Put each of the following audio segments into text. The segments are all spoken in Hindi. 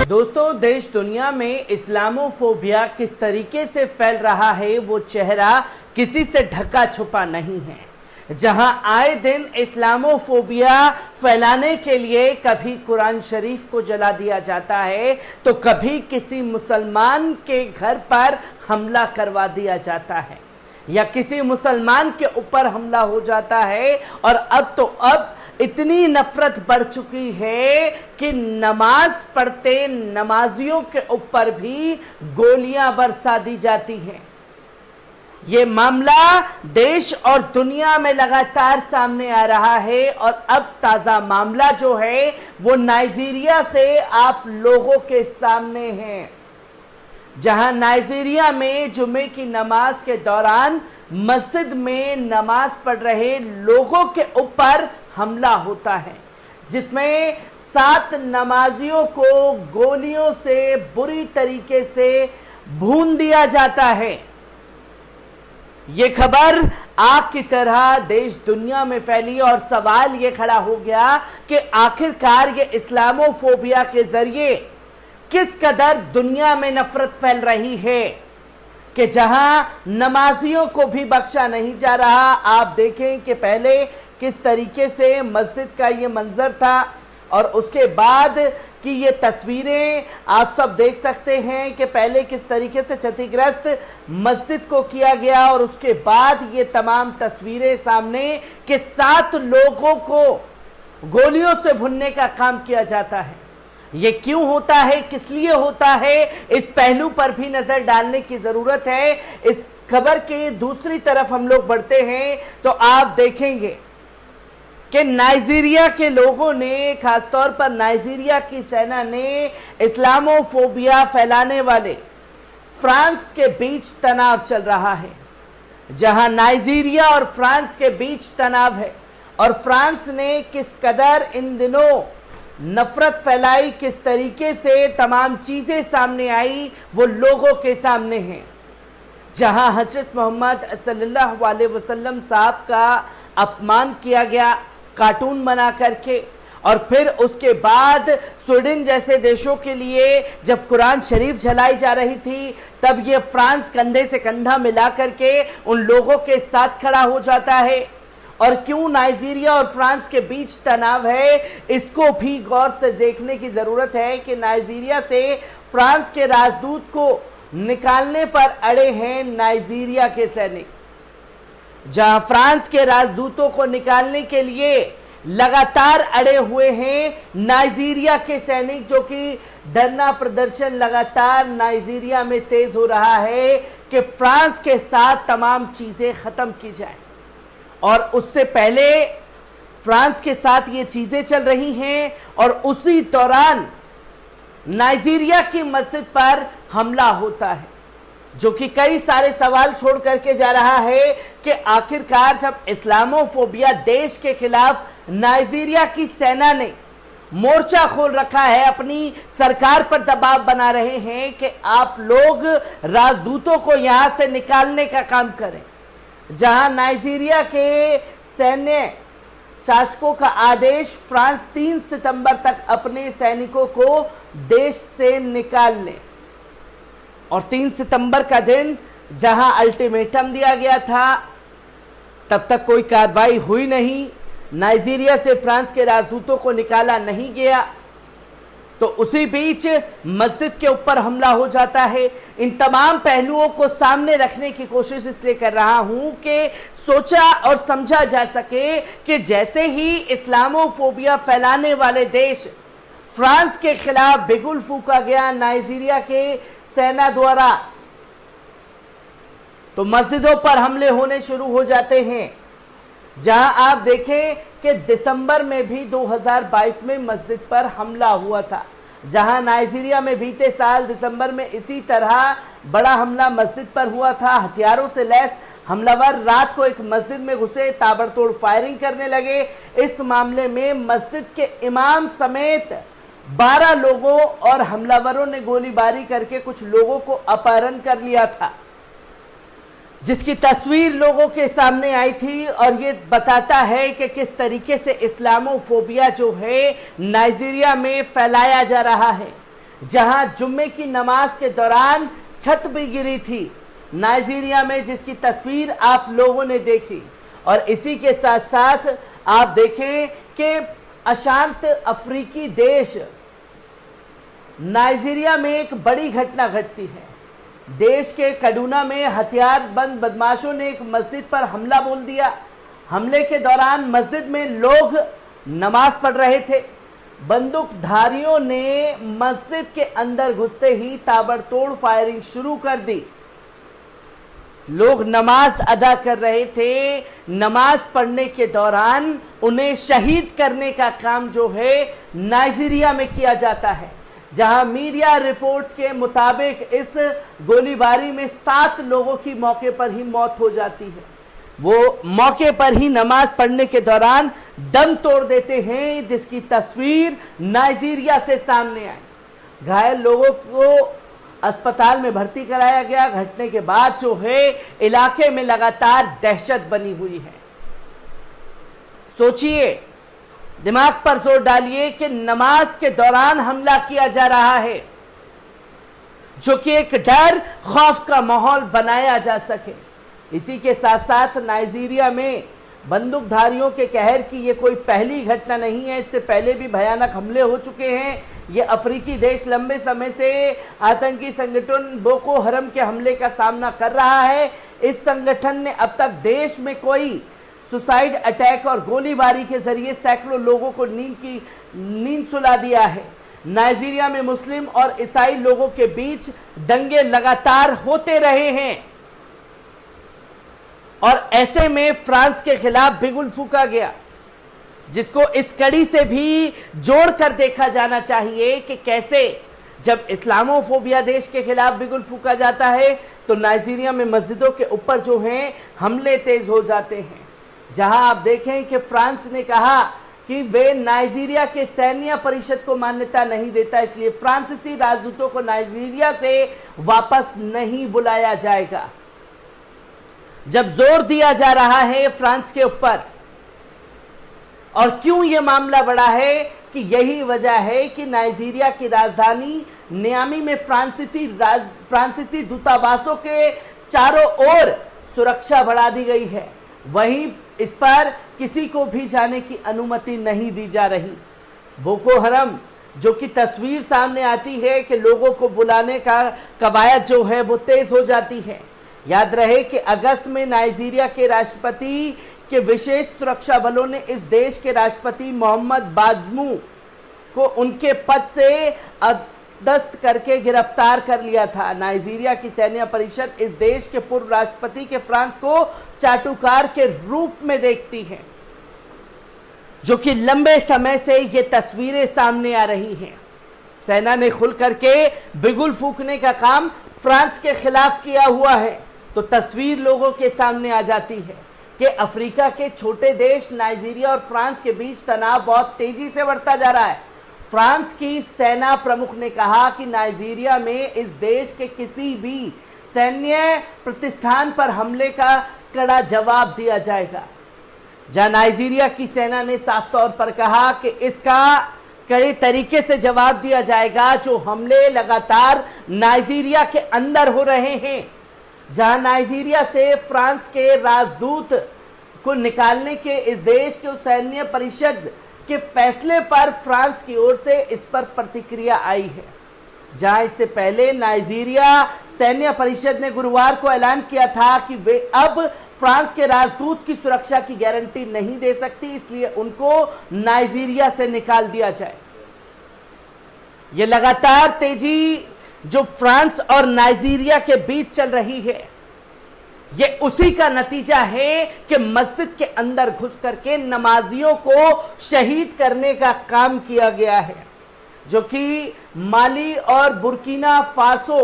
दोस्तों, देश दुनिया में इस्लामोफोबिया किस तरीके से फैल रहा है वो चेहरा किसी से ढका छुपा नहीं है। जहां आए दिन इस्लामोफोबिया फैलाने के लिए कभी कुरान शरीफ को जला दिया जाता है तो कभी किसी मुसलमान के घर पर हमला करवा दिया जाता है या किसी मुसलमान के ऊपर हमला हो जाता है। और अब इतनी नफरत बढ़ चुकी है कि नमाज पढ़ते नमाजियों के ऊपर भी गोलियां बरसा दी जाती हैं। ये मामला देश और दुनिया में लगातार सामने आ रहा है और अब ताजा मामला जो है वो नाइजीरिया से आप लोगों के सामने है, जहां नाइजीरिया में जुमे की नमाज के दौरान मस्जिद में नमाज पढ़ रहे लोगों के ऊपर हमला होता है, जिसमें 7 नमाजियों को गोलियों से बुरी तरीके से भून दिया जाता है। ये खबर आग की तरह देश दुनिया में फैली और सवाल ये खड़ा हो गया कि आखिरकार ये इस्लामोफोबिया के जरिए किस कदर दुनिया में नफरत फैल रही है कि जहां नमाजियों को भी बख्शा नहीं जा रहा। आप देखें कि पहले किस तरीके से मस्जिद का ये मंजर था और उसके बाद की ये तस्वीरें आप सब देख सकते हैं कि पहले किस तरीके से क्षतिग्रस्त मस्जिद को किया गया और उसके बाद ये तमाम तस्वीरें सामने कि 7 लोगों को गोलियों से भुनने का काम किया जाता है। ये क्यों होता है, किस लिए होता है, इस पहलू पर भी नजर डालने की जरूरत है। इस खबर के दूसरी तरफ हम लोग बढ़ते हैं तो आप देखेंगे कि नाइजीरिया के लोगों ने, खासतौर पर नाइजीरिया की सेना ने इस्लामोफोबिया फैलाने वाले फ्रांस के बीच तनाव चल रहा है। जहां नाइजीरिया और फ्रांस के बीच तनाव है और फ्रांस ने किस कदर इन दिनों नफरत फैलाई, किस तरीके से तमाम चीजें सामने आई वो लोगों के सामने हैं। जहां हजरत मोहम्मद सल्लल्लाहु अलैहि वसल्लम साहब का अपमान किया गया कार्टून बना करके, और फिर उसके बाद स्वीडन जैसे देशों के लिए जब कुरान शरीफ जलाई जा रही थी तब ये फ्रांस कंधे से कंधा मिला करके उन लोगों के साथ खड़ा हो जाता है। और क्यों नाइजीरिया और फ्रांस के बीच तनाव है, इसको भी गौर से देखने की जरूरत है कि नाइजीरिया से फ्रांस के राजदूत को निकालने पर अड़े हैं नाइजीरिया के सैनिक। जहां फ्रांस के राजदूतों को निकालने के लिए लगातार अड़े हुए हैं नाइजीरिया के सैनिक, जो कि धरना प्रदर्शन लगातार नाइजीरिया में तेज हो रहा है कि फ्रांस के साथ तमाम चीजें खत्म की जाए। और उससे पहले फ्रांस के साथ ये चीजें चल रही हैं और उसी दौरान नाइजीरिया की मस्जिद पर हमला होता है, जो कि कई सारे सवाल छोड़ करके जा रहा है कि आखिरकार जब इस्लामोफोबिया देश के खिलाफ नाइजीरिया की सेना ने मोर्चा खोल रखा है, अपनी सरकार पर दबाव बना रहे हैं कि आप लोग राजदूतों को यहां से निकालने का काम करें, जहां नाइजीरिया के सैन्य शासकों का आदेश फ्रांस 3 सितंबर तक अपने सैनिकों को देश से निकाल ले। और 3 सितंबर का दिन जहां अल्टीमेटम दिया गया था तब तक कोई कार्रवाई हुई नहीं, नाइजीरिया से फ्रांस के राजदूतों को निकाला नहीं गया, तो उसी बीच मस्जिद के ऊपर हमला हो जाता है। इन तमाम पहलुओं को सामने रखने की कोशिश इसलिए कर रहा हूं कि सोचा और समझा जा सके कि जैसे ही इस्लामोफोबिया फैलाने वाले देश फ्रांस के खिलाफ बिगुल फूंका गया नाइजीरिया के सेना द्वारा, तो मस्जिदों पर हमले होने शुरू हो जाते हैं। जहां आप देखें कि दिसंबर में भी 2022 में मस्जिद पर हमला हुआ था, जहां नाइजीरिया में बीते साल दिसंबर में इसी तरह बड़ा हमला मस्जिद पर हुआ था। हथियारों से लैस हमलावर रात को एक मस्जिद में घुसे, ताबड़तोड़ फायरिंग करने लगे। इस मामले में मस्जिद के इमाम समेत 12 लोगों और हमलावरों ने गोलीबारी करके कुछ लोगों को अपहरण कर लिया था, जिसकी तस्वीर लोगों के सामने आई थी। और ये बताता है कि किस तरीके से इस्लामोफोबिया जो है नाइजीरिया में फैलाया जा रहा है। जहां जुम्मे की नमाज के दौरान छत भी गिरी थी नाइजीरिया में, जिसकी तस्वीर आप लोगों ने देखी। और इसी के साथ साथ आप देखें कि अशांत अफ्रीकी देश नाइजीरिया में एक बड़ी घटना घटती है। देश के kaduna में हथियारबंद बदमाशों ने एक मस्जिद पर हमला बोल दिया। हमले के दौरान मस्जिद में लोग नमाज पढ़ रहे थे। बंदूकधारियों ने मस्जिद के अंदर घुसते ही ताबड़तोड़ फायरिंग शुरू कर दी। लोग नमाज अदा कर रहे थे। नमाज पढ़ने के दौरान उन्हें शहीद करने का काम जो है नाइजीरिया में किया जाता है, जहां मीडिया रिपोर्ट्स के मुताबिक इस गोलीबारी में 7 लोगों की मौके पर ही मौत हो जाती है। वो मौके पर ही नमाज पढ़ने के दौरान दम तोड़ देते हैं, जिसकी तस्वीर नाइजीरिया से सामने आई। घायल लोगों को अस्पताल में भर्ती कराया गया। घटने के बाद जो है इलाके में लगातार दहशत बनी हुई है। सोचिए, दिमाग पर जोर डालिए कि नमाज के दौरान हमला किया जा रहा है, जो कि एक डर खौफ का माहौल बनाया जा सके। इसी के साथ साथ नाइजीरिया में बंदूकधारियों के कहर की ये कोई पहली घटना नहीं है। इससे पहले भी भयानक हमले हो चुके हैं। ये अफ्रीकी देश लंबे समय से आतंकी संगठन बोको हरम के हमले का सामना कर रहा है। इस संगठन ने अब तक देश में कोई सुसाइड अटैक और गोलीबारी के जरिए सैकड़ों लोगों को नींद सुला दिया है। नाइजीरिया में मुस्लिम और ईसाई लोगों के बीच दंगे लगातार होते रहे हैं और ऐसे में फ्रांस के खिलाफ बिगुल फूंका गया, जिसको इस कड़ी से भी जोड़कर देखा जाना चाहिए कि कैसे जब इस्लामोफोबिया देश के खिलाफ बिगुल फूंका जाता है तो नाइजीरिया में मस्जिदों के ऊपर जो हैं हमले तेज हो जाते हैं। जहां आप देखें कि फ्रांस ने कहा कि वे नाइजीरिया के सैन्य परिषद को मान्यता नहीं देता, इसलिए फ्रांसीसी राजदूतों को नाइजीरिया से वापस नहीं बुलाया जाएगा। जब जोर दिया जा रहा है फ्रांस के ऊपर, और क्यों यह मामला बढ़ा है कि यही वजह है कि नाइजीरिया की राजधानी नियामी में फ्रांसीसी दूतावासों के चारों ओर सुरक्षा बढ़ा दी गई है। वहीं इस पर किसी को भी जाने की अनुमति नहीं दी जा रही। बोको हरम जो कि तस्वीर सामने आती है कि लोगों को बुलाने का कवायद जो है वो तेज हो जाती है। याद रहे कि अगस्त में नाइजीरिया के राष्ट्रपति के विशेष सुरक्षा बलों ने इस देश के राष्ट्रपति मोहम्मद बाज़ुम को उनके पद से अदस्त करके गिरफ्तार कर लिया था। नाइजीरिया की सैन्य परिषद इस देश के पूर्व राष्ट्रपति के फ्रांस को चाटुकार के रूप में देखती है, जो कि लंबे समय से ये तस्वीरें सामने आ रही हैं। सेना ने खुल करके बिगुल फूंकने का काम फ्रांस के खिलाफ किया हुआ है, तो तस्वीर लोगों के सामने आ जाती है कि अफ्रीका के छोटे देश नाइजीरिया और फ्रांस के बीच तनाव बहुत तेजी से बढ़ता जा रहा है। फ्रांस की सेना प्रमुख ने कहा कि नाइजीरिया में इस देश के किसी भी सैन्य प्रतिष्ठान पर हमले का कड़ा जवाब दिया जाएगा। जहां नाइजीरिया की सेना ने साफ तौर पर कहा कि इसका कड़े तरीके से जवाब दिया जाएगा जो हमले लगातार नाइजीरिया के अंदर हो रहे हैं। जहां नाइजीरिया से फ्रांस के राजदूत को निकालने के इस देश के सैन्य परिषद के फैसले पर फ्रांस की ओर से इस पर प्रतिक्रिया आई है। जहां इससे पहले नाइजीरिया सैन्य परिषद ने गुरुवार को ऐलान किया था कि वे अब फ्रांस के राजदूत की सुरक्षा की गारंटी नहीं दे सकती, इसलिए उनको नाइजीरिया से निकाल दिया जाए। ये लगातार तेजी जो फ्रांस और नाइजीरिया के बीच चल रही है, ये उसी का नतीजा है कि मस्जिद के अंदर घुस करके नमाजियों को शहीद करने का काम किया गया है, जो कि माली और बुर्किना फासो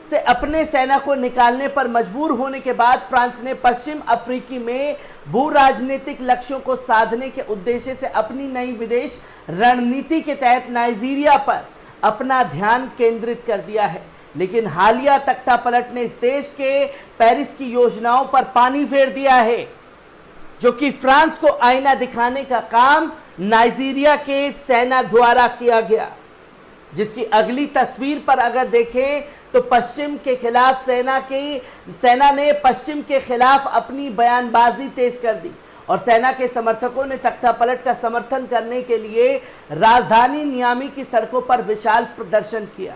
से अपने सेना को निकालने पर मजबूर होने के बाद फ्रांस ने पश्चिम अफ्रीकी में भू राजनीतिक लक्ष्यों को साधने के उद्देश्य से अपनी नई विदेश रणनीति के तहत नाइजीरिया पर अपना ध्यान केंद्रित कर दिया है। लेकिन हालिया तख्तापलट ने इस देश के पेरिस की योजनाओं पर पानी फेर दिया है, जो कि फ्रांस को आईना दिखाने का काम नाइजीरिया के सेना द्वारा किया गया। जिसकी अगली तस्वीर पर अगर देखें तो पश्चिम के खिलाफ सेना ने पश्चिम के खिलाफ अपनी बयानबाजी तेज कर दी और सेना के समर्थकों ने तख्तापलट का समर्थन करने के लिए राजधानी नियामी की सड़कों पर विशाल प्रदर्शन किया,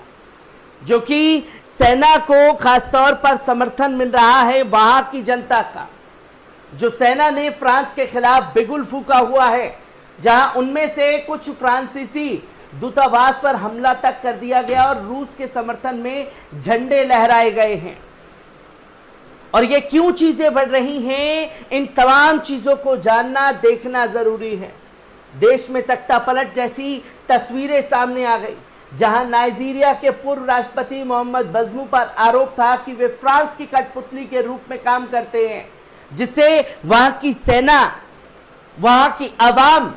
जो कि सेना को खासतौर पर समर्थन मिल रहा है वहां की जनता का, जो सेना ने फ्रांस के खिलाफ बिगुल फूंका हुआ है, जहां उनमें से कुछ फ्रांसीसी दूतावास पर हमला तक कर दिया गया और रूस के समर्थन में झंडे लहराए गए हैं। और ये क्यों चीजें बढ़ रही हैं, इन तमाम चीजों को जानना देखना जरूरी है। देश में तख्तापलट जैसी तस्वीरें सामने आ गई, जहां नाइजीरिया के पूर्व राष्ट्रपति मोहम्मद बज़्मू पर आरोप था कि वे फ्रांस की कठपुतली के रूप में काम करते हैं, जिससे वहां की सेना, वहां की आवाम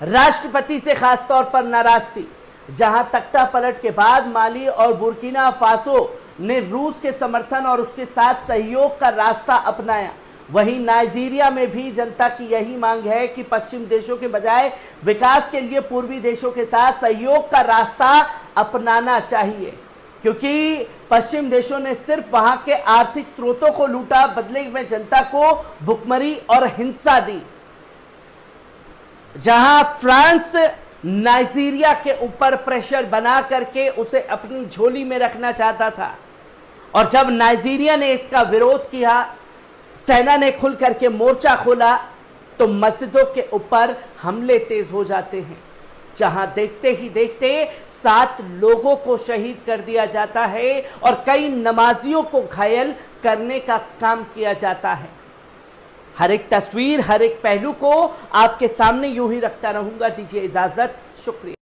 राष्ट्रपति से खासतौर पर नाराज थी। जहां तख्तापलट के बाद माली और बुर्किना फासो ने रूस के समर्थन और उसके साथ सहयोग का रास्ता अपनाया, वहीं नाइजीरिया में भी जनता की यही मांग है कि पश्चिम देशों के बजाय विकास के लिए पूर्वी देशों के साथ सहयोग का रास्ता अपनाना चाहिए, क्योंकि पश्चिम देशों ने सिर्फ वहां के आर्थिक स्रोतों को लूटा, बदले में जनता को भुखमरी और हिंसा दी। जहां फ्रांस नाइजीरिया के ऊपर प्रेशर बना करके उसे अपनी झोली में रखना चाहता था, और जब नाइजीरिया ने इसका विरोध किया, सेना ने खुल करके मोर्चा खोला, तो मस्जिदों के ऊपर हमले तेज हो जाते हैं, जहां देखते ही देखते 7 लोगों को शहीद कर दिया जाता है और कई नमाजियों को घायल करने का काम किया जाता है। हर एक तस्वीर, हर एक पहलू को आपके सामने यूं ही रखता रहूंगा। दीजिए इजाजत, शुक्रिया।